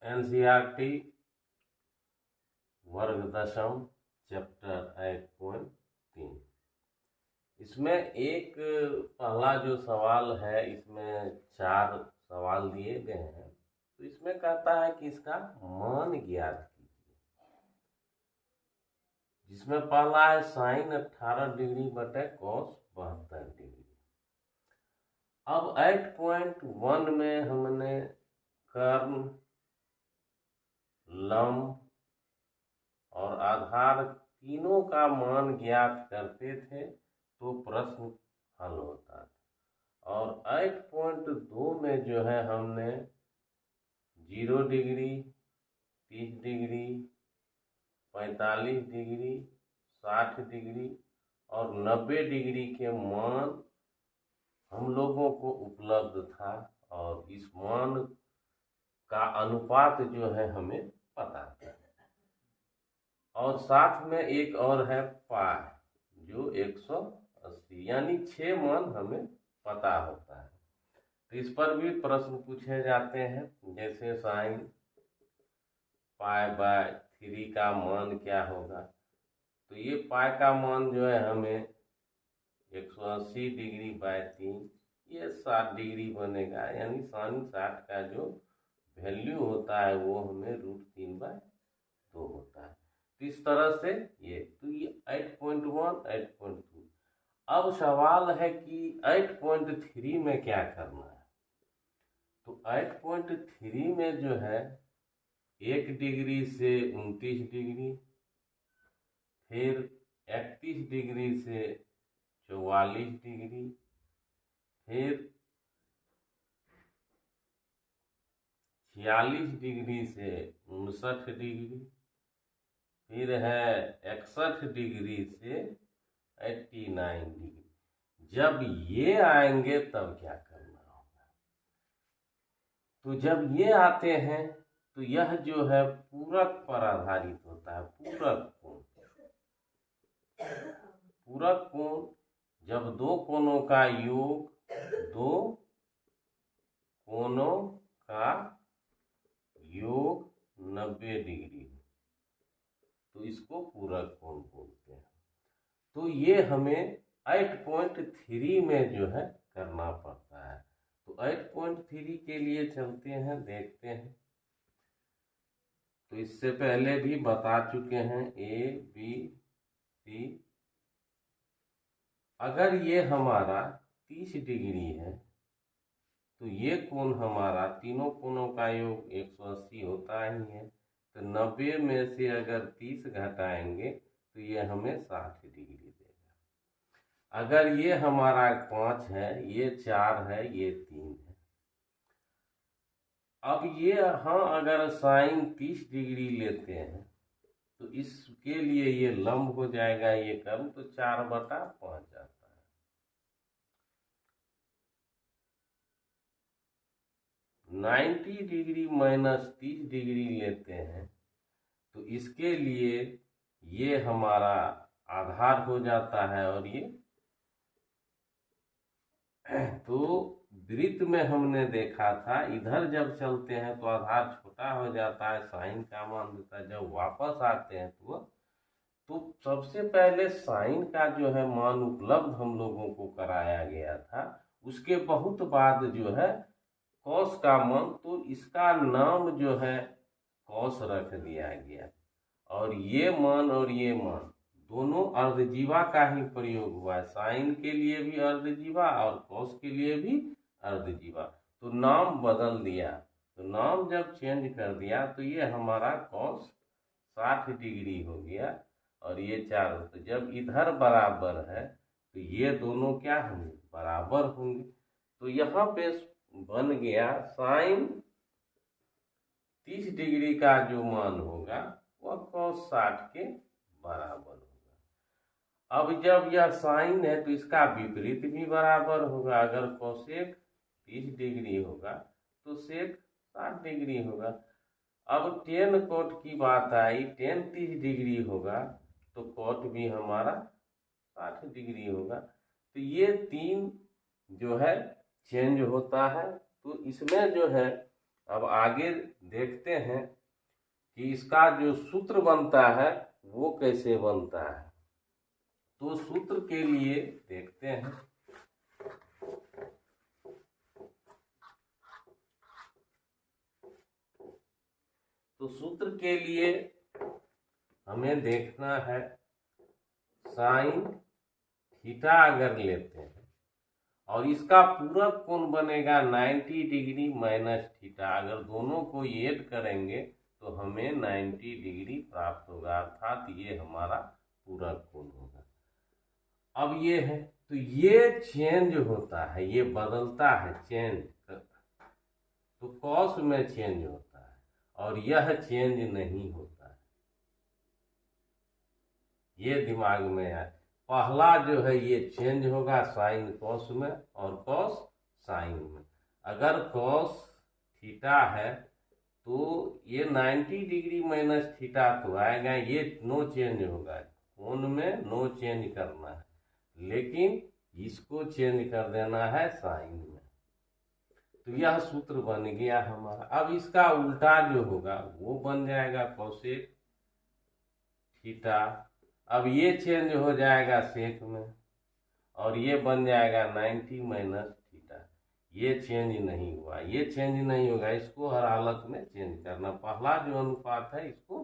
NCERT वर्ग दशम chapter 8.3। इसमें एक पहला जो सवाल है, इसमें 4 सवाल दिए गए हैं। तो इसमें कहता है कि इसका मान ज्ञात कीजिए, जिसमें पहला है साइन 18 डिग्री बटे कॉस 72 डिग्री। अब 8.1 में हमने कर्ण, लंब और आधार तीनों का मान ज्ञात करते थे तो प्रश्न हल होता था। और 8.2 में जो है हमने 0 डिग्री, 30 डिग्री, 45 डिग्री, 60 डिग्री और 90 डिग्री के मान हम लोगों को उपलब्ध था, और इस मान का अनुपात जो है हमें पता था। और साथ में एक और है पाई, जो 180, यानी 6 मान हमें पता होता है। तो इस पर भी प्रश्न पूछे जाते हैं, जैसे साइन π/3 का मान क्या होगा। तो ये पाई का मान जो है हमें 180 डिग्री बाय 3, ये 60 डिग्री बनेगा, यानी साइन 60 का जो वैल्यू होता है वो हमें √3/2 होता है। तो इस तरह से ये 8.1, 8.2। अब सवाल है कि 8.3 में क्या करना है। तो 8.3 में जो है 1 डिग्री से 29 डिग्री, फिर 31 डिग्री से 44 डिग्री, फिर 46 डिग्री से 59 डिग्री, फिर है 61 डिग्री से 89 डिग्री। जब ये आएंगे तब क्या करना होगा। तो जब ये आते हैं तो यह जो है पूरक पर आधारित होता है। पूरक कोण, पूरक कोण जब दो कोणों का योग, दो कोणों का योग 90 डिग्री, तो इसको पूरक कोण बोलते हैं। तो ये हमें 8.3 में जो है करना पड़ता है। तो 8.3 के लिए चलते हैं, देखते हैं। तो इससे पहले भी बता चुके हैं A, B, C। अगर ये हमारा 30 डिग्री है तो ये कोण हमारा, तीनों कोणों का योग 180 होता ही है। तो 90 में से अगर 30 घटाएंगे तो ये हमें 60 डिग्री देगा। अगर ये हमारा 5 है, ये 4 है, ये 3 है। अब ये हाँ, अगर साइन 30 डिग्री लेते हैं तो इसके लिए ये लंब हो जाएगा, ये कर्ण, तो 4/5 आता है। -90 डिग्री माइनस 30 डिग्री लेते हैं तो इसके लिए ये हमारा आधार हो जाता है। और ये तो वृत्त में हमने देखा था, इधर जब चलते हैं तो आधार छोटा हो जाता है, साइन का मान देता है। जब वापस आते हैं तो सबसे पहले साइन का जो है मान उपलब्ध हम लोगों को कराया गया था। उसके बहुत बाद जो है कॉस का मान, तो इसका नाम जो है कॉस रख दिया गया। और ये मान और ये मान दोनों अर्धजीवा का ही प्रयोग हुआ है। साइन के लिए भी अर्धजीवा और कॉस के लिए भी अर्धजीवा। तो नाम बदल दिया। तो नाम जब चेंज कर दिया तो ये हमारा कॉस 60 डिग्री हो गया, और ये 4। तो जब इधर बराबर है तो ये दोनों क्या होंगे, बराबर होंगे। तो यहाँ पे बन गया साइन 30 डिग्री का जो मान होगा वह कॉस 60 के बराबर होगा। अब जब यह साइन है तो इसका विपरीत भी बराबर होगा। अगर कोसेक 30 डिग्री होगा तो सेक 60 डिग्री होगा। अब टेन कोट की बात आई, टेन 30 डिग्री होगा तो कोट भी हमारा 60 डिग्री होगा। तो ये 3 जो है चेंज होता है। तो इसमें जो है अब आगे देखते हैं कि इसका जो सूत्र बनता है वो कैसे बनता है। तो सूत्र के लिए देखते हैं। तो सूत्र के लिए हमें देखना है साइन थीटा अगर लेते हैं और इसका पूरक कोण बनेगा 90 डिग्री माइनस थीटा। अगर दोनों को ऐड करेंगे तो हमें 90 डिग्री प्राप्त होगा, अर्थात ये हमारा पूरक कोण होगा। अब ये है तो ये चेंज होता है, ये बदलता है, चेंज तो कॉस में चेंज होता है और यह चेंज नहीं होता है। ये दिमाग में है, पहला जो है ये चेंज होगा साइन कॉस में और कॉस साइन में। अगर कॉस थीटा है तो ये 90 डिग्री माइनस थीटा तो आएगा, ये नो चेंज होगा, कोण में नो चेंज करना है, लेकिन इसको चेंज कर देना है साइन में। तो यह सूत्र बन गया हमारा। अब इसका उल्टा जो होगा वो बन जाएगा कोसेक थीटा। अब ये चेंज हो जाएगा सेक में और ये बन जाएगा 90 माइनस थीटा। ये चेंज नहीं हुआ, ये चेंज नहीं होगा, इसको हर हालत में चेंज करना। पहला जो अनुपात है इसको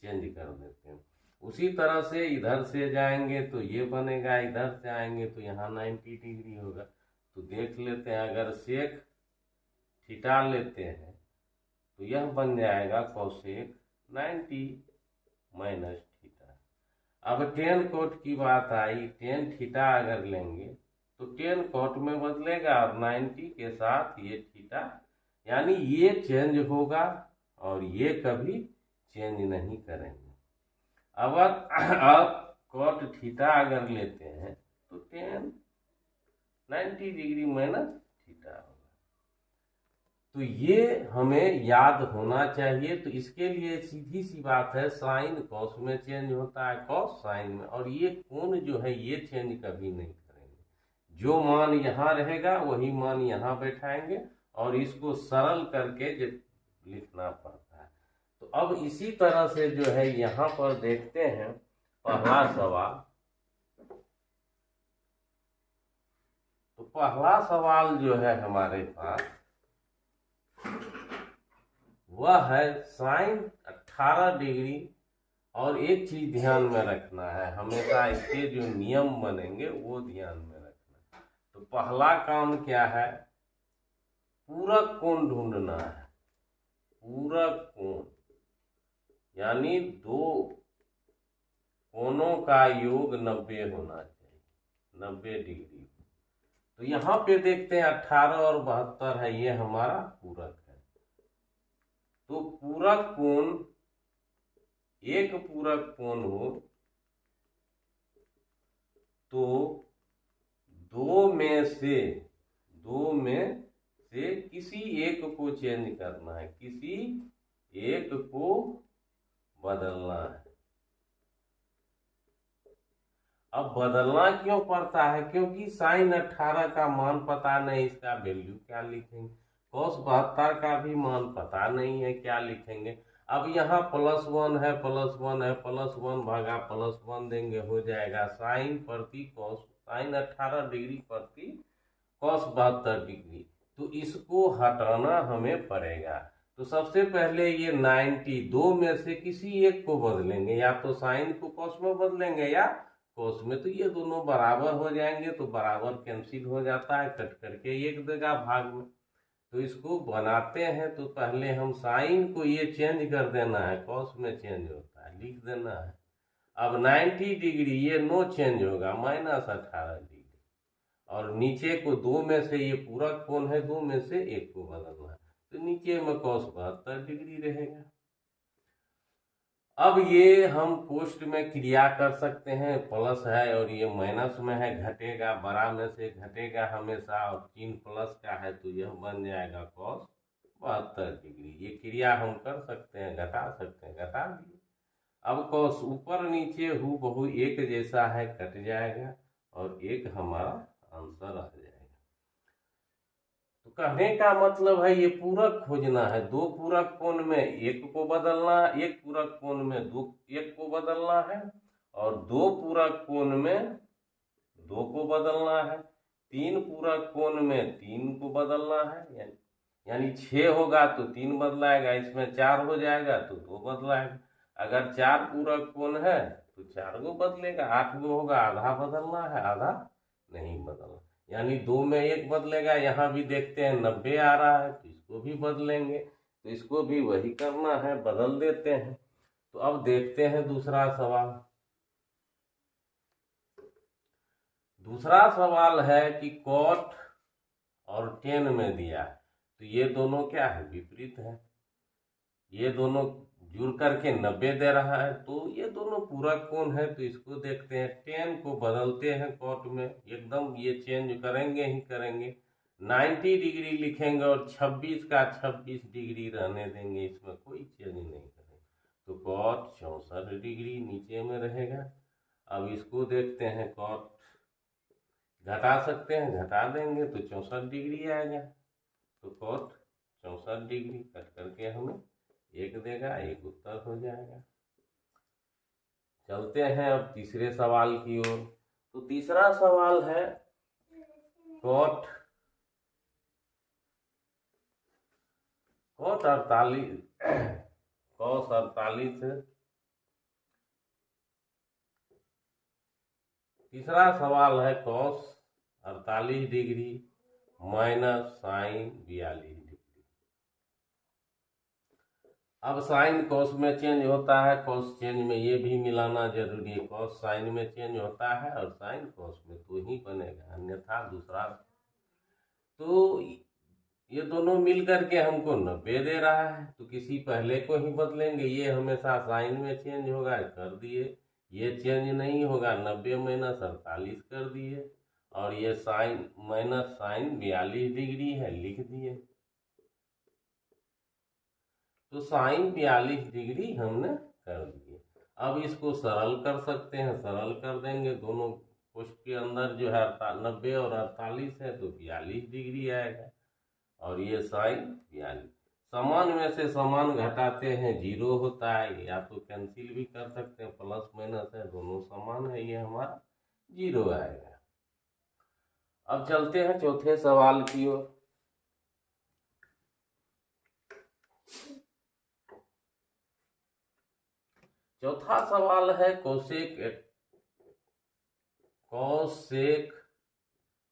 चेंज कर देते हैं। उसी तरह से इधर से जाएंगे तो ये बनेगा, इधर से आएंगे तो यहाँ 90 डिग्री होगा। तो देख लेते हैं, अगर सेक थीटा लेते हैं तो यह बन जाएगा कोसेक 90 माइनस थीटा। अब टेन कोट की बात आई, टेन थीटा अगर लेंगे तो टेन कोट में बदलेगा और 90 के साथ ये थीटा, यानी ये चेंज होगा और ये कभी चेंज नहीं करेंगे। अब कोट थीटा अगर लेते हैं तो टेन 90 डिग्री माइनस थीटा होगा। तो ये हमें याद होना चाहिए। तो इसके लिए सीधी सी बात है, साइन कॉस में चेंज होता है, कॉस साइन में, और ये कोण जो है ये चेंज कभी नहीं करेंगे। जो मान यहाँ रहेगा वही मान यहाँ बैठाएंगे और इसको सरल करके लिखना पड़ता है। तो अब इसी तरह से जो है यहाँ पर देखते हैं पहला सवाल। तो पहला सवाल जो है हमारे पास वह है साइन 18 डिग्री। और एक चीज ध्यान में रखना है, हमेशा इसके जो नियम बनेंगे वो ध्यान में रखना। तो पहला काम क्या है, पूरक कोण ढूंढना है। पूरक कोण यानी दो कोणों का योग 90 होना चाहिए, 90 डिग्री। तो यहाँ पे देखते हैं 18 और 72 है, ये हमारा पूरक है। तो पूरक कोण, एक पूरक कोण हो तो दो में से किसी एक को चेंज करना है, किसी एक को बदलना है। अब बदलना क्यों पड़ता है, क्योंकि साइन 18 का मान पता नहीं, इसका वैल्यू क्या लिखेंगे। कॉस 72 का भी मान पता नहीं है, क्या लिखेंगे। अब यहाँ +1 है, +1 है, +1 भागा +1 देंगे, हो जाएगा साइन प्रति कॉस, साइन 18 डिग्री प्रति कॉस 72 डिग्री। तो इसको हटाना हमें पड़ेगा। तो सबसे पहले ये 90 दो में से किसी एक को बदलेंगे, या तो साइन को कॉस में बदलेंगे या कॉस में। तो ये दोनों बराबर हो जाएंगे, तो बराबर कैंसिल हो जाता है, कट करके एक देगा भाग में। तो इसको बनाते हैं। तो पहले हम साइन को ये चेंज कर देना है, कॉस में चेंज होता है, लिख देना है। अब 90 डिग्री ये नो चेंज होगा, -18 डिग्री। और नीचे को दो में से, ये पूरक कोण है, दो में से एक को बदलना है, तो नीचे में cos 72 डिग्री रहेगा। अब ये हम पोस्ट में क्रिया कर सकते हैं, प्लस है और ये माइनस में है, घटेगा, बड़ा में से घटेगा हमेशा, और चिन्ह प्लस का है तो यह बन जाएगा cos 72 डिग्री। ये क्रिया हम कर सकते हैं, घटा सकते हैं, घटा दिए। अब cos ऊपर नीचे हूबहू एक जैसा है, कट जाएगा और एक हमारा आंसर आ जाएगा। तो कहने का मतलब है ये पूरक खोजना है। दो पूरक कोण में एक को बदलना, एक पूरक कोण में दो एक को बदलना है, और दो पूरक कोण में दो को बदलना है, तीन पूरक कोण में तीन को बदलना है। यानी 6 होगा तो 3 बदलाएगा, इसमें 4 हो जाएगा तो 2 बदलाएगा। अगर 4 पूरक कोण है तो 4 गो बदलेगा, 8 गो होगा, आधा बदलना है, आधा नहीं बदलना। यानी 2 में 1 बदलेगा। यहाँ भी देखते हैं 90 आ रहा है तो इसको भी बदलेंगे, तो इसको भी वही करना है, बदल देते हैं। तो अब देखते हैं दूसरा सवाल। दूसरा सवाल है कि cot और tan में दिया है, तो ये दोनों क्या है, विपरीत है। ये दोनों जुड़ करके 90 दे रहा है, तो ये दोनों पूरक कोण है। तो इसको देखते हैं, tan को बदलते हैं cot में, एकदम ये चेंज करेंगे ही करेंगे। 90 डिग्री लिखेंगे और 26 का 26 डिग्री रहने देंगे, इसमें कोई चेंज नहीं करेंगे। तो cot 64 डिग्री नीचे में रहेगा। अब इसको देखते हैं, cot घटा सकते हैं, घटा देंगे तो 64 डिग्री आएगा। तो cot 64 डिग्री कट करके हमें 1 देगा, 1 उत्तर हो जाएगा। चलते हैं अब तीसरे सवाल की ओर। तो तीसरा सवाल है cot 48 cos 48। तीसरा सवाल है cos 48 degree minus sine 42 degree. अब साइन कॉस में चेंज होता है, कॉस चेंज में ये भी मिलाना जरूरी है। कॉस साइन में चेंज होता है और साइन कॉस में तो ही बनेगा, अन्यथा दूसरा। तो ये दोनों मिल करके हमको 90 दे रहा है, तो किसी पहले को ही बदलेंगे। ये हमेशा साइन में चेंज होगा, कर दिए। ये चेंज नहीं होगा, 90 माइनस 48 कर दिए। और ये साइन माइनस साइन 42 डिग्री है, लिख दिए। तो साइन 42 डिग्री हमने कर दिए। अब इसको सरल कर सकते हैं, सरल कर देंगे। दोनों कोष्ठ के अंदर जो है 90 और 48 है, तो 42 डिग्री आएगा। और ये साइन 42, समान में से समान घटाते हैं 0 होता है, या तो कैंसिल भी कर सकते हैं, प्लस माइनस है, दोनों समान है, ये हमारा 0 आएगा। अब चलते हैं चौथे सवाल की ओर। चौथा सवाल है cosec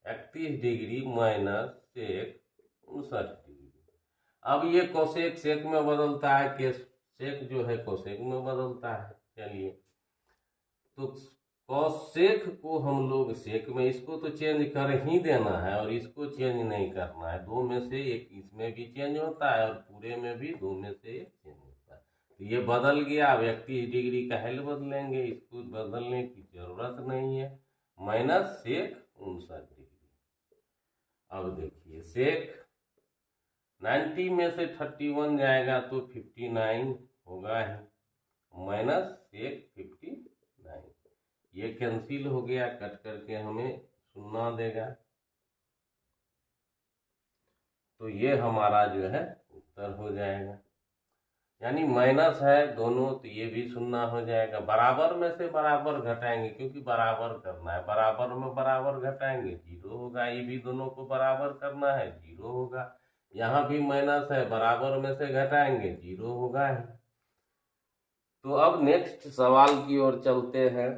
31 degree minus sec 59 degree. अब ये कोसेक सेक में बदलता है, के सेक जो है कोसेक में बदलता है। चलिए, तो कोसेक को हम लोग सेक में, इसको तो चेंज कर ही देना है और इसको चेंज नहीं करना है। 2 में से एक इसमें भी चेंज होता है और पूरे में भी 2 में से एक चेंज होता है। तो ये बदल गया। अब 31 डिग्री का हेल बदलेंगे, इसको बदलने की जरूरत नहीं है। Minus sec 59 degree. अब देखिए, सेक 90 में से 31 जाएगा तो 59 होगा ही, माइनस सेक 59। ये कैंसिल हो गया, कट करके हमें 0 देगा। तो ये हमारा जो है उत्तर हो जाएगा। यानी माइनस है दोनों, तो ये भी 0 हो जाएगा। बराबर में से बराबर घटाएंगे, क्योंकि बराबर करना है। बराबर में बराबर घटाएंगे 0 होगा। ये भी दोनों को बराबर करना है, 0 होगा। यहाँ भी माइनस है, बराबर में से घटाएंगे 0 होगा ही। तो अब नेक्स्ट सवाल की ओर चलते हैं।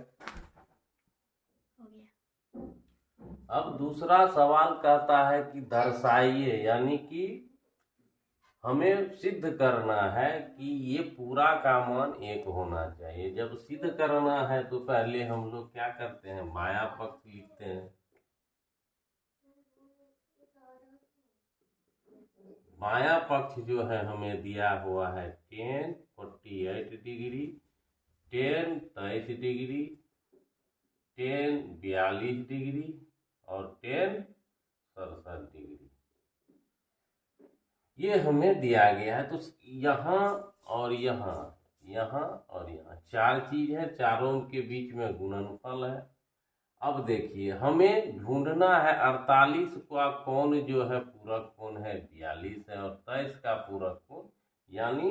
अब दूसरा सवाल कहता है कि दर्शाइए, यानी कि हमें सिद्ध करना है कि ये पूरा का मान 1 होना चाहिए। जब सिद्ध करना है तो पहले हम लोग क्या करते हैं, माया पक्ष लिखते हैं। माया पक्ष जो है हमें दिया हुआ है tan 48 degree, tan 23 degree, tan 42 degree और tan 67 डिग्री। ये हमें दिया गया है। तो यहाँ और यहाँ, यहाँ और यहाँ 4 चीज है, चारों के बीच में गुणनफल है। अब देखिए हमें ढूंढना है 48 का कोण जो है पूरक कोण है 42 है, और 23 का पूरक कोण, यानी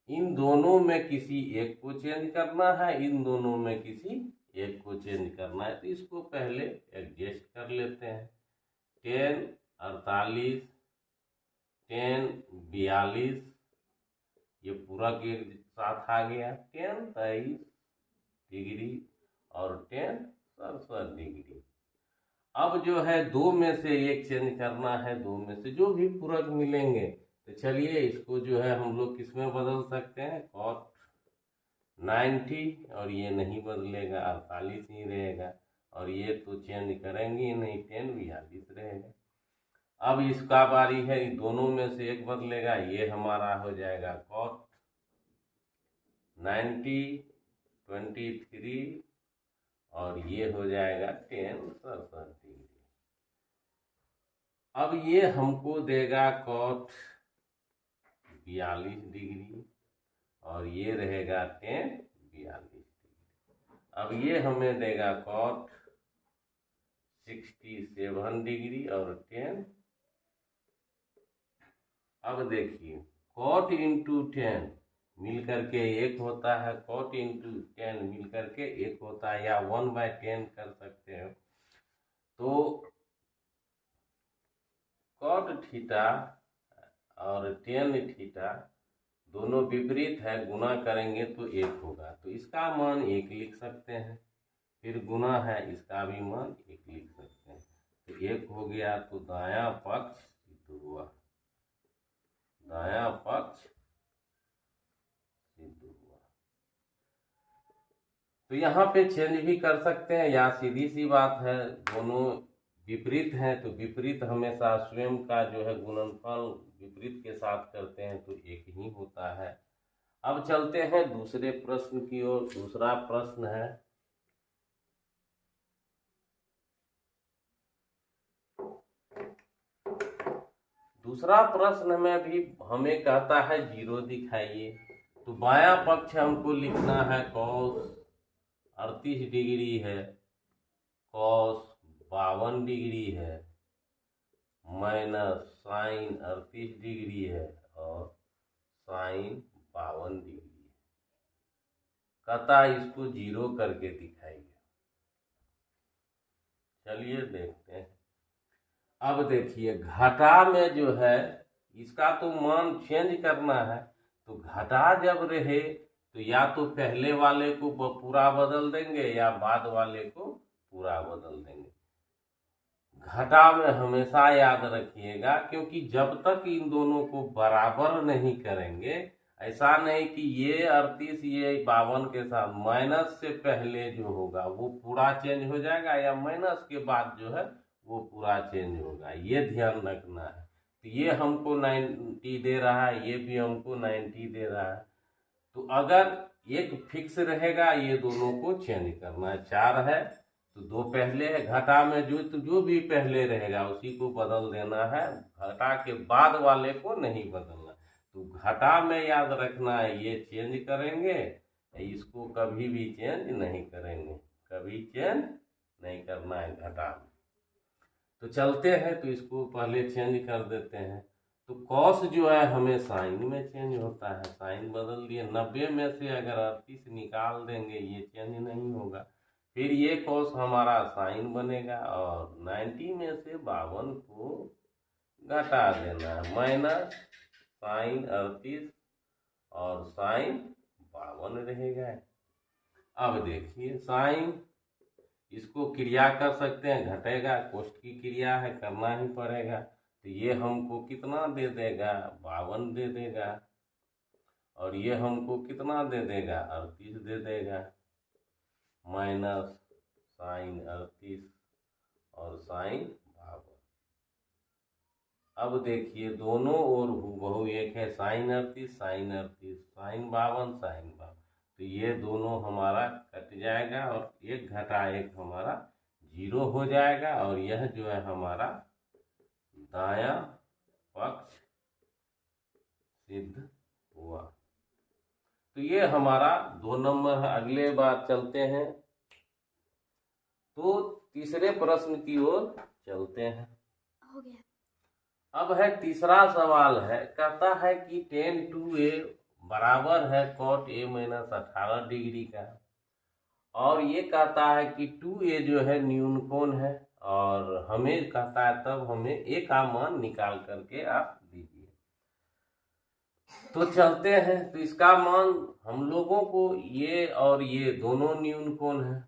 इन दोनों में किसी एक को चेंज करना है, इन दोनों में किसी एक को चेंज करना है। तो इसको पहले एडजस्ट कर लेते हैं। 10 48 10 42, ये पूरक एक साथ आ गया। 10 23 डिग्री और 10 67 डिग्री। अब जो है दो में से एक चेंज करना है, दो में से जो भी पूरक मिलेंगे। तो चलिए इसको जो है हम लोग किस में बदल सकते हैं, cot 90, और ये नहीं बदलेगा, 48 ही रहेगा, और ये तो चेंज करेंगे नहीं, 10 42 रहेगा। अब इसका बारी है, दोनों में से एक बदलेगा, ये हमारा हो जाएगा cot 90 23, और ये हो जाएगा 10 67 डिग्री। अब ये हमको देगा cot 42 डिग्री, और ये रहेगा 10 42 डिग्री। अब ये हमें देगा cot 67 डिग्री और 10। अब देखिए cot इंटू 10 मिल करके एक होता है, cot इंटू 10 मिल करके एक होता है, या 1/10 कर सकते हैं। तो cot थीटा और tan थीटा दोनों विपरीत है, गुना करेंगे तो एक होगा, तो इसका मान एक लिख सकते हैं। फिर गुना है, इसका भी मान एक लिख सकते हैं, तो एक हो गया। तो दायां पक्ष सिद्ध हुआ, दायां पक्ष सिद्ध हुआ। तो यहाँ पे चेंज भी कर सकते हैं, या सीधी सी बात है दोनों विपरीत हैं, तो विपरीत हमेशा स्वयं का जो है गुणनफल विपरीत के साथ करते हैं तो एक ही होता है। अब चलते हैं दूसरे प्रश्न की ओर। दूसरा प्रश्न है, दूसरा प्रश्न में भी हमें कहता है 0 दिखाइए। तो बायां पक्ष हमको लिखना है cos 38 डिग्री है, cos 52 डिग्री है, माइनस साइन 38 डिग्री है, और साइन 52 डिग्री है। कहता है इसको 0 करके दिखाइए। चलिए देखते हैं। अब देखिए घटा में जो है इसका तो मान चेंज करना है, तो घटा जब रहे तो या तो पहले वाले को पूरा बदल देंगे या बाद वाले को पूरा बदल देंगे। घटा में हमेशा याद रखिएगा, क्योंकि जब तक इन दोनों को बराबर नहीं करेंगे, ऐसा नहीं कि ये 38 ये 52 के साथ माइनस से पहले जो होगा वो पूरा चेंज हो जाएगा, या माइनस के बाद जो है वो पूरा चेंज होगा, ये ध्यान रखना है। तो ये हमको 90 दे रहा है, ये भी हमको 90 दे रहा है। तो अगर एक फिक्स रहेगा, ये दोनों को चेंज करना है। 4 है तो 2 पहले है, घटा में जो भी पहले रहेगा उसी को बदल देना है, घटा के बाद वाले को नहीं बदलना। तो घटा में याद रखना है ये चेंज करेंगे, इसको कभी भी चेंज नहीं करेंगे, कभी चेंज नहीं करना है घटा में। तो चलते हैं, तो इसको पहले चेंज कर देते हैं। तो कॉस जो है हमें साइन में चेंज होता है, साइन बदल दिए। 90 में से अगर 38 निकाल देंगे ये चेंज नहीं होगा, फिर ये कॉस हमारा साइन बनेगा, और 90 में से 52 को घटा देना है, माइनस साइन 38 और साइन 52 रहेगा। अब देखिए साइन, इसको क्रिया कर सकते हैं, घटेगा, कोष्ठ की क्रिया है, करना ही पड़ेगा। तो ये हमको कितना दे देगा, 52 दे देगा, और ये हमको कितना दे देगा, 38 दे देगा, माइनस साइन 38 और साइन 52। अब देखिए दोनों ओर हूबहू एक है, साइन 38 साइन 38, साइन 52 साइन 52। तो ये दोनों हमारा कट जाएगा, और एक घटा एक हमारा 0 हो जाएगा, और यह जो है हमारा दायां पक्ष सिद्ध हुआ। तो ये हमारा 2 नंबर है। अगले बार चलते हैं। तो तीसरे प्रश्न की ओर चलते हैं। हो गया। अब है तीसरा सवाल है, कहता है कि tan 2a बराबर है cot a माइनस 18 डिग्री का, और ये कहता है कि 2a जो है न्यून कोण है, और हमें कहता है तब हमें a का मान निकाल करके आप दीजिए। तो चलते हैं, तो इसका मान हम लोगों को ये और ये दोनों न्यून कोण है।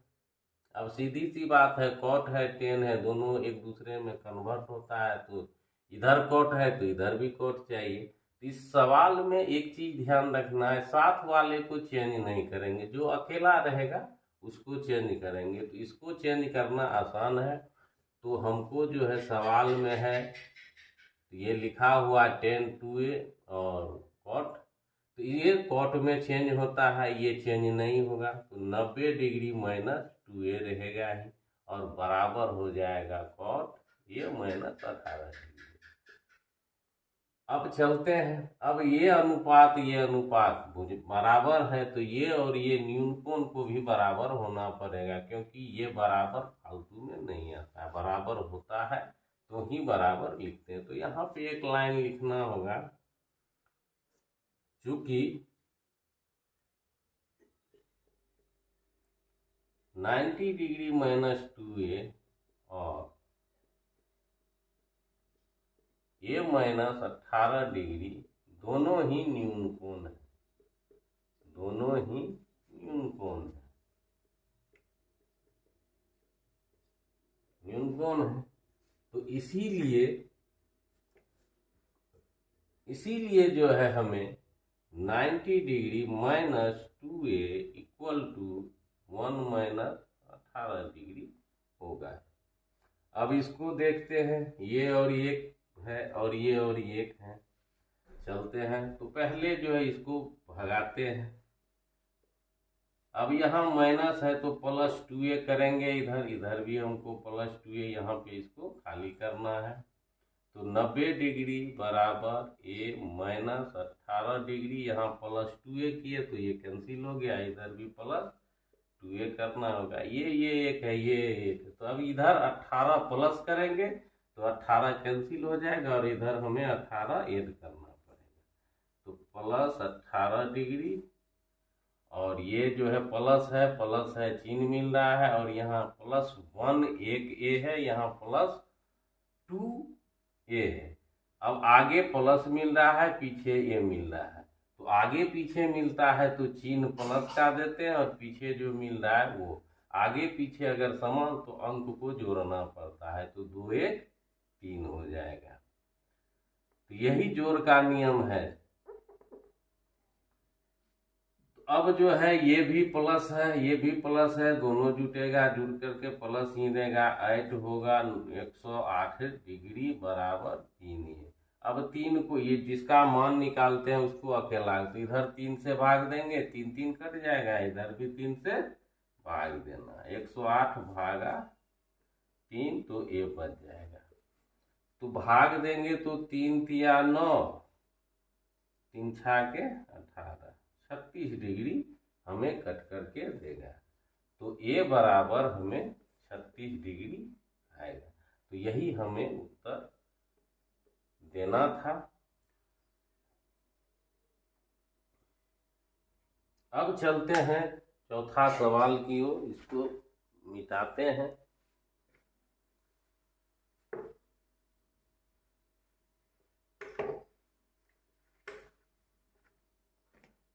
अब सीधी सी बात है, कॉट है टेन है, दोनों एक दूसरे में कन्वर्ट होता है, तो इधर कॉट है तो इधर भी कॉट चाहिए। तो इस सवाल में एक चीज ध्यान रखना है, साथ वाले को चेंज नहीं करेंगे, जो अकेला रहेगा उसको चेंज करेंगे। तो इसको चेंज करना आसान है। तो हमको जो है सवाल में है, तो ये लिखा हुआ tan 2a और कॉट, तो ये कॉट में चेंज होता है, ये चेंज नहीं होगा, तो 90 डिग्री माइनस 2a रहेगा ही, और बराबर हो जाएगा कॉट ये माइनस 18 डिग्री। अब चलते हैं, अब ये अनुपात बराबर है, तो ये और ये न्यून कोण को भी बराबर होना पड़ेगा, क्योंकि ये बराबर फालतू में नहीं आता है, बराबर होता है तो ही बराबर लिखते हैं। तो यहाँ पे एक लाइन लिखना होगा, चूंकि 90 डिग्री माइनस 2a और a माइनस 18 डिग्री दोनों ही न्यून कोण है, दोनों ही न्यून कोण है, न्यून कोण है। तो इसीलिए जो है हमें 90 degree minus 2a equal to 1 minus 18 degree होगा। अब इसको देखते हैं, ये और ये है और ये और ये है, चलते हैं। तो पहले जो है इसको भगाते हैं। अब यहाँ माइनस है तो प्लस 2a करेंगे, इधर भी हमको प्लस 2a यहाँ पे इसको खाली करना है। तो 90 डिग्री बराबर a माइनस 18 डिग्री, यहाँ प्लस 2a किए तो ये कैंसिल हो गया, इधर भी प्लस 2a करना होगा, ये एक है, ये एक है। तो अब इधर 18 प्लस करेंगे तो 18 कैंसिल हो जाएगा, और इधर हमें 18 ऐड करना पड़ेगा। तो प्लस 18 डिग्री, और ये जो है प्लस है चिन्ह मिल रहा है, और यहाँ प्लस 1 एक a है, यहाँ प्लस 2a है। अब आगे प्लस मिल रहा है, पीछे a मिल रहा है, तो आगे पीछे मिलता है तो चिन्ह प्लस का देते हैं, और पीछे जो मिल रहा है वो, आगे पीछे अगर समान तो अंक को जोड़ना पड़ता है, तो 2 1 3 हो जाएगा। तो यही जोड़ का नियम है। अब जो है ये भी प्लस है, ये भी प्लस है, दोनों जुटेगा, जुड़ करके प्लस ही देगा, 8 होगा 108 डिग्री बराबर 3 है। अब 3 को, ये जिसका मान निकालते हैं उसको अकेला, तो इधर 3 से भाग देंगे, 3 3 कट जाएगा, इधर भी 3 से भाग देना, 108 भागा 3 तो a बच जाएगा। तो भाग देंगे तो 3 तिया 9, 3 छा के 18, 36 डिग्री हमें कट करके देगा। तो a बराबर हमें 36 डिग्री आएगा। तो यही हमें उत्तर देना था। अब चलते हैं चौथा सवाल की ओर, इसको मिटाते हैं।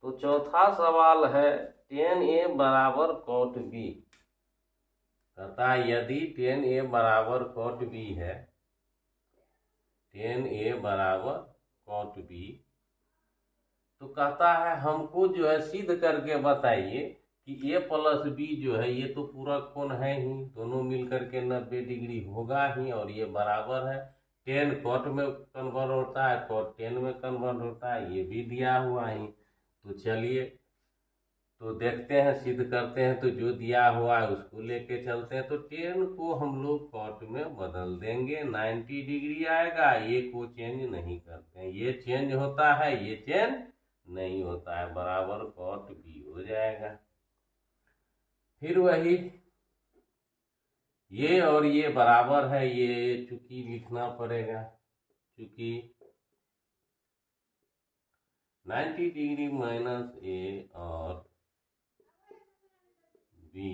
तो चौथा सवाल है, tan a बराबर cot b। कहता है यदि tan a बराबर cot b है, tan a बराबर cot b, तो कहता है हमको जो है सिद्ध करके बताइए कि a प्लस b जो है ये तो पूरा कोण है ही, दोनों मिलकर के 90 डिग्री होगा ही, और ये बराबर है, tan cot में कन्वर्ट होता है, cot tan में कन्वर्ट होता है, ये भी दिया हुआ ही। तो चलिए तो देखते हैं, सिद्ध करते हैं। तो जो दिया हुआ है उसको लेके चलते हैं। तो tan को हम लोग cot में बदल देंगे, 90 डिग्री आएगा, ये को चेंज नहीं करते हैं, ये चेंज होता है, ये चेंज नहीं होता है, बराबर cot b हो जाएगा। फिर वही ये और ये बराबर है, ये चूंकि लिखना पड़ेगा, चूंकि 90 डिग्री माइनस ए और बी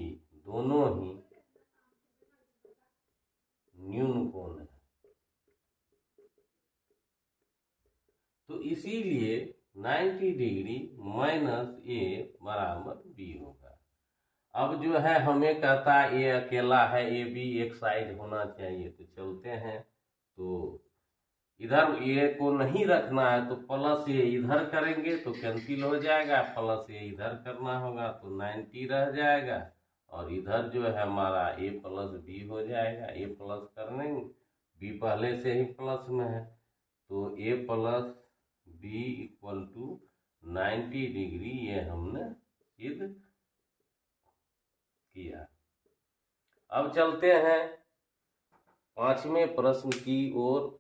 दोनों ही न्यून कोण है, तो इसीलिए 90 डिग्री माइनस ए बराबर बी होगा। अब जो है हमें कहता है ए अकेला है, ए बी एक साइड होना चाहिए, तो चलते हैं। तो इधर ए को नहीं रखना है तो प्लस ए इधर करेंगे तो कैंसिल हो जाएगा, प्लस ए इधर करना होगा तो 90 रह जाएगा, और इधर जो है हमारा ए प्लस बी हो जाएगा। ए प्लस करने, बी पहले से ही प्लस में है, तो A plus B equal to 90 degree, ये हमने सिद्ध किया। अब चलते हैं 5वें प्रश्न की ओर।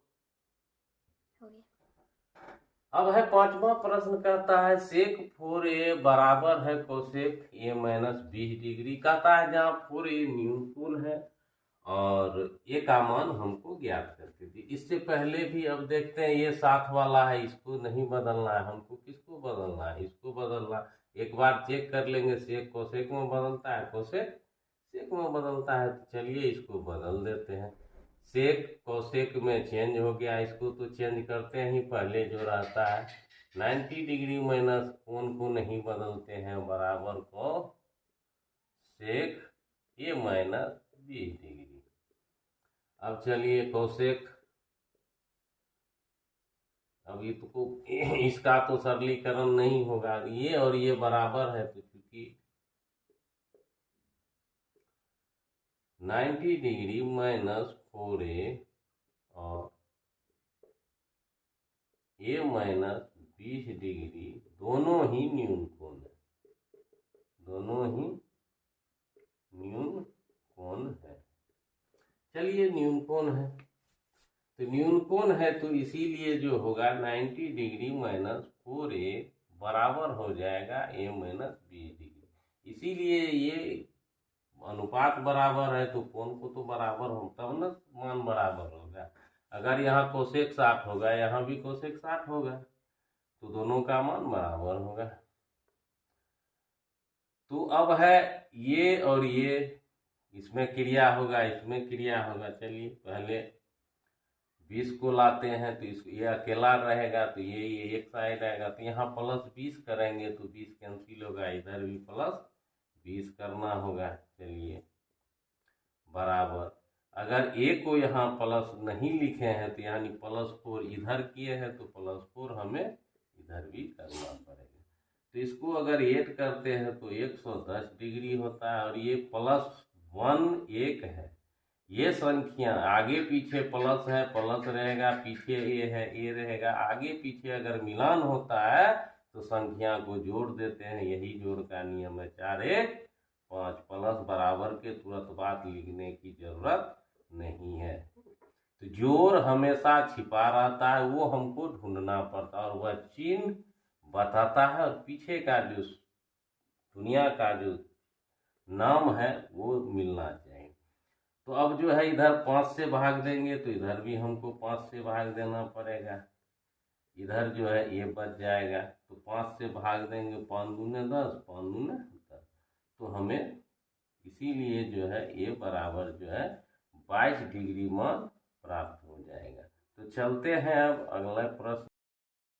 अब है 5वां प्रश्न, कहता है सेक 4a बराबर है कोसेक ए माइनस 20 डिग्री। कहता है जहाँ 4a न्यून कोण है और ए का मान हमको ज्ञात करके दी। इससे पहले भी अब देखते हैं, ये साथ वाला है, इसको नहीं बदलना है हमको, किसको बदलना है, इसको बदलना। एक बार चेक कर लेंगे, सेक कोसेक में बदलता है, कोसेक सेक में बदलता है, तो चलिए इसको बदल देते हैं। सेक कोसेक में चेंज हो गया, इसको तो चेंज करते ही पहले जो रहता है 90 डिग्री माइनस कोण को नहीं बदलते हैं, बराबर को सेक ए माइनस 20 डिग्री। अब चलिए कोसेक, अब इसका तो सरलीकरण नहीं होगा, ये और ये बराबर है, तो चूंकि 90 डिग्री माइनस 4a और ए माइनस 20 डिग्री दोनों ही न्यून कोण है, दोनों ही न्यून कोण है। चलिए न्यून कोण है, तो न्यून कोण है तो इसीलिए जो होगा 90 डिग्री माइनस 4a बराबर हो जाएगा ए माइनस 20 डिग्री। इसीलिए ये अनुपात बराबर है तो कोण को तो बराबर हो, तब ना मान बराबर होगा। अगर यहाँ कोसेक 60 होगा, यहाँ भी कोसेक 60 होगा, तो दोनों का मान बराबर होगा। तो अब है ये और ये, इसमें क्रिया होगा, इसमें क्रिया होगा। चलिए पहले 20 को लाते हैं, तो इसको ये अकेला रहेगा तो ये एक साइड आएगा, तो यहाँ प्लस 20 करेंगे तो 20 कैंसिल होगा, इधर भी प्लस 20 करना होगा। चलिए बराबर, अगर ए को यहाँ प्लस नहीं लिखे हैं तो यानी +4 इधर किए हैं तो +4 हमें इधर भी करना पड़ेगा। तो इसको अगर ऐड करते हैं तो 110 डिग्री होता है, और ये +1 1 है। ये संख्या आगे पीछे प्लस है, प्लस रहेगा, पीछे ए है, ए रहेगा, आगे पीछे अगर मिलान होता है तो संख्या को जोड़ देते हैं, यही जोड़ का नियम है। 4 1 5 प्लस बराबर के तुरंत बात लिखने की जरूरत नहीं है। तो जोड़ हमेशा छिपा रहता है, वो हमको ढूंढना पड़ता है, और वह चिन्ह बताता है, और पीछे का जो दुनिया का जो नाम है वो मिलना चाहिए। तो अब जो है इधर 5 से भाग देंगे तो इधर भी हमको 5 से भाग देना पड़ेगा, इधर जो है ये बच जाएगा, तो 5 से भाग देंगे, 5 दूने 10, 5 दूने 10, तो हमें इसीलिए जो है ये बराबर जो है 22 डिग्री मान प्राप्त हो जाएगा। तो चलते हैं अब अगला प्रश्न।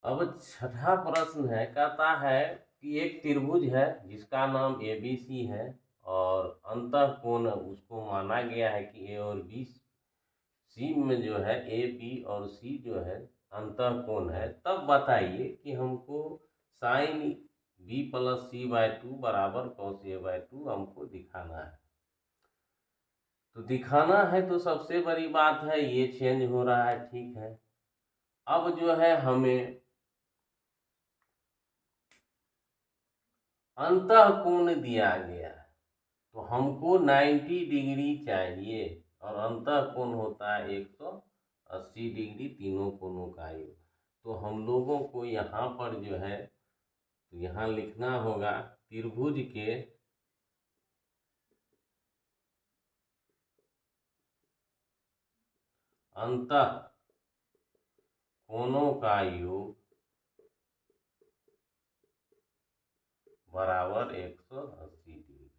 अब 6ठा प्रश्न है, कहता है कि एक त्रिभुज है जिसका नाम ABC है, और अंतःकोण उसको माना गया है कि ए और बी, सी में जो है ए बी और सी जो है अंतःकोण है। तब बताइए कि हमको साइन बी प्लस सी बाय 2 बराबर कॉस ए बाय 2 हमको दिखाना है। तो दिखाना है तो सबसे बड़ी बात है ये चेंज हो रहा है, ठीक है। अब जो है हमें अंतःकोण दिया गया है, तो हमको 90 डिग्री चाहिए, और अंतःकोण होता है 180 डिग्री, तीनों कोणों का योग। तो हम लोगों को यहाँ पर जो है, तो यहाँ लिखना होगा त्रिभुज के अंतः कोणों का योग बराबर 180 डिग्री।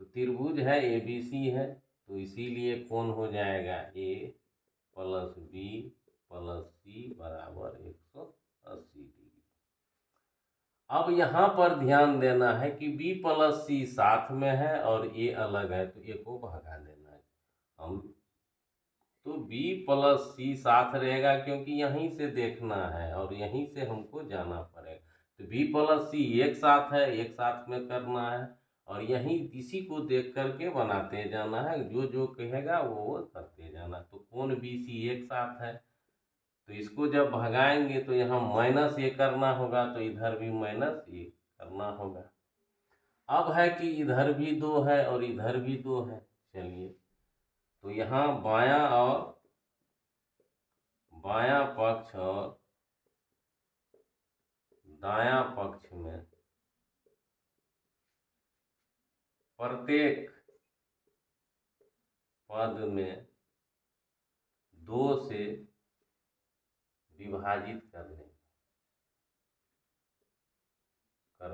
तो त्रिभुज है ABC है, तो इसीलिए कोण हो जाएगा A plus B plus C बराबर 180 डिग्री। अब यहाँ पर ध्यान देना है कि B प्लस C साथ में है और A अलग है, तो A को भगा देना है हम। तो B प्लस C साथ रहेगा क्योंकि यहीं से देखना है और यहीं से हमको जाना पड़ेगा। तो B प्लस C एक साथ है, एक साथ में करना है और यहीं इसी को देख करके बनाते जाना है, जो जो कहेगा वो करते जाना। तो कोण BC एक साथ है, तो इसको जब भगाएंगे तो यहाँ माइनस ये करना होगा, तो इधर भी माइनस ये करना होगा। अब है कि इधर भी 2 है और इधर भी 2 है। चलिए, तो यहाँ बायां पक्ष और दायां पक्ष में प्रत्येक पद में 2 से विभाजित करने पर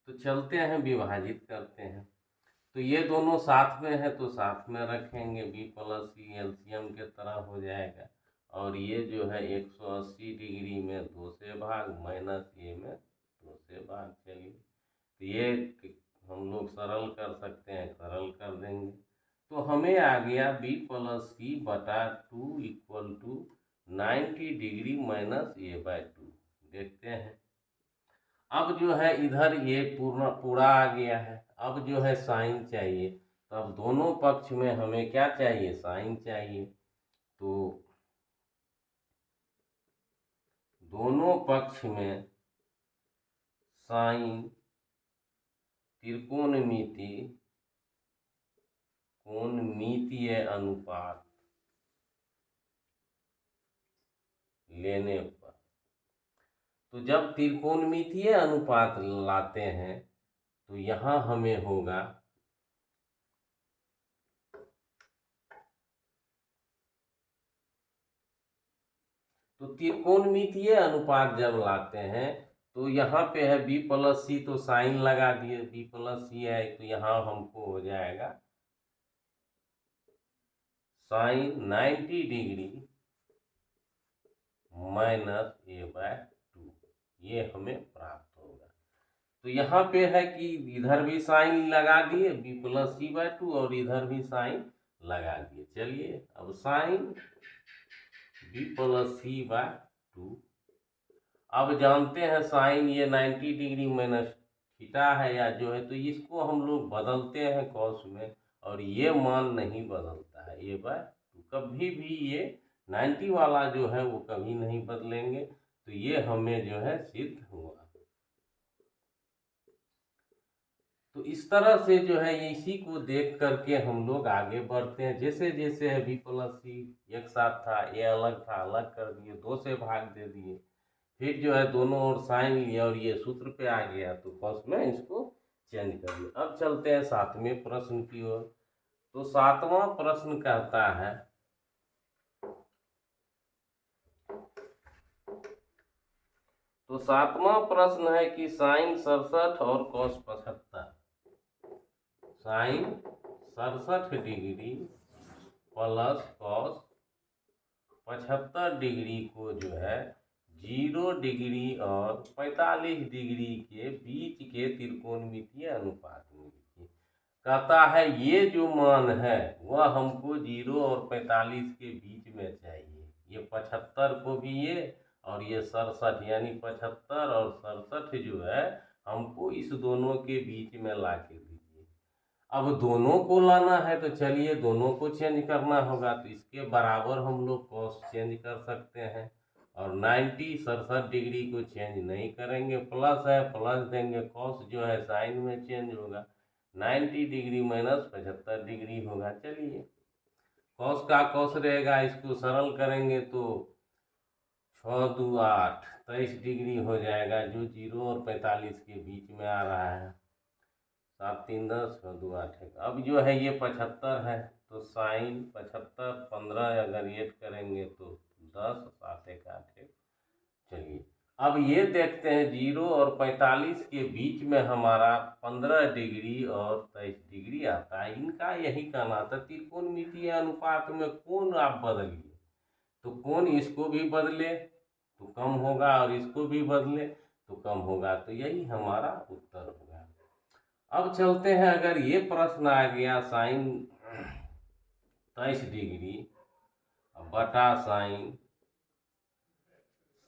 तो चलते हैं विभाजित करते हैं। तो ये दोनों साथ में है तो साथ में रखेंगे, B प्लस C एलसीएम के तरह हो जाएगा। और ये जो है 180 डिग्री में 2 से भाग माइनस ये में 2 से भाग। चलिए, तो ये हम लोग सरल कर सकते हैं, सरल कर देंगे। तो हमें आ गया B प्लस C बटा 2 equal to 90 degree minus A/2। देखते हैं, अब जो है इधर ये पूरा आ गया है। अब जो है साइन चाहिए, तो अब दोनों पक्ष में हमें क्या चाहिए, साइन चाहिए। तो दोनों पक्ष में साइन कोणमितीय अनुपात लेने पर, तो जब त्रिकोणमितीय अनुपात लाते हैं तो यहाँ हमें होगा तो त्रिकोणमितीय अनुपात जब लाते हैं तो यहाँ पे है B प्लस C, तो साइन लगा दिए, B प्लस C है तो यहाँ हमको हो जाएगा साइन 90 डिग्री माइनस A/2, ये हमें प्राप्त होगा। तो यहाँ पे है कि इधर भी साइन लगा दिए B प्लस C/2 और इधर भी साइन लगा दिए। चलिए, अब साइन B प्लस C/2, अब जानते हैं साइन ये 90 डिग्री माइनस थीटा है या जो है, तो इसको हम लोग बदलते हैं कॉस में और ये मान नहीं बदलता है A/2। कभी भी ये 90 वाला जो है वो कभी नहीं बदलेंगे। तो ये हमें जो है सिद्ध हुआ। तो इस तरह से जो है इसी को देख करके हम लोग आगे बढ़ते हैं। जैसे जैसे है B प्लस C एक साथ था, ये अलग था, अलग कर दिए, 2 से भाग दे दिए, फिर जो है दोनों ओर साइन लिया और ये सूत्र पे आ गया, तो कॉस में इसको चेंज कर दिया। अब चलते हैं 7वें प्रश्न की ओर। तो 7वां प्रश्न कहता है तो 7वां प्रश्न है कि साइन 67 और cos 75, sine 67 degree plus cos 75 degree को जो है 0 डिग्री और 45 डिग्री के बीच के त्रिकोणमितीय अनुपात में लिखिए। कहता है ये जो मान है वह हमको 0 और 45 के बीच में चाहिए। ये 75 को भी ये और ये 67, यानी 75 और 67 जो है हमको इस दोनों के बीच में ला के दीजिए। अब दोनों को लाना है तो चलिए दोनों को चेंज करना होगा, तो इसके बराबर हम लोग कॉस चेंज कर सकते हैं और 67 डिग्री को चेंज नहीं करेंगे, प्लस है प्लस देंगे, कॉस जो है साइन में चेंज होगा, 90 डिग्री माइनस 75 डिग्री होगा। चलिए, कॉस का कॉस रहेगा, इसको सरल करेंगे तो 6 2 8 23 डिग्री हो जाएगा, जो 0 और 45 के बीच में आ रहा है। 7 3 10 और 2 8 1। अब जो है ये 75 है, तो साइन 75 15 अगर ऐड करेंगे तो 10 7 1 8 1। चलिए अब ये देखते हैं 0 और 45 के बीच में हमारा 15 डिग्री और 23 डिग्री आता है। इनका यही कहना था त्रिकोणमितीय अनुपात में कोण आप बदलिए, तो कोण इसको भी बदले तो कम होगा और इसको भी बदले तो कम होगा, तो यही हमारा उत्तर होगा। अब चलते हैं, अगर ये प्रश्न आ गया साइन 23 डिग्री बटा साइन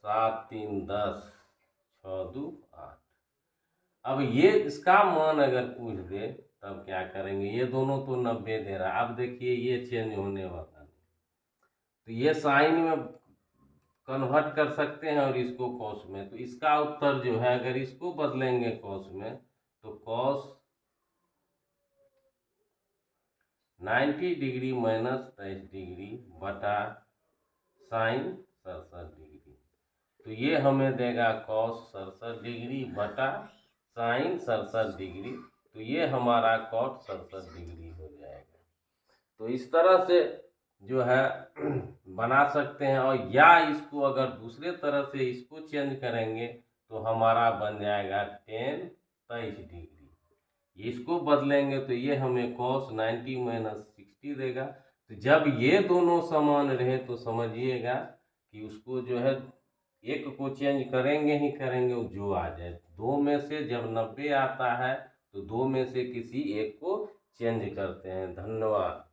7 3 10 6 2 8। अब ये इसका मान अगर पूछ दे तब क्या करेंगे, ये दोनों तो 90 दे रहा है। अब देखिए ये चेंज होने वाला है, तो ये साइन में कन्वर्ट कर सकते हैं और इसको कॉस में, तो इसका उत्तर जो है अगर इसको बदलेंगे कॉस में तो कॉस 90 डिग्री माइनस 23 डिग्री बटा साइन 67 डिग्री, तो ये हमें देगा कॉस 67 डिग्री बटा साइन 67 डिग्री, तो ये हमारा कॉट 67 डिग्री हो जाएगा। तो इस तरह से जो है बना सकते हैं, और या इसको अगर दूसरे तरह से इसको चेंज करेंगे तो हमारा बन जाएगा टेन 23 डिग्री। इसको बदलेंगे तो ये हमें cos 90 माइनस 60 देगा। तो जब ये दोनों समान रहे तो समझिएगा कि उसको जो है एक को चेंज करेंगे ही करेंगे, वो जो आ जाए। दो में से जब 90 आता है तो दो में से किसी एक को चेंज करते हैं। धन्यवाद।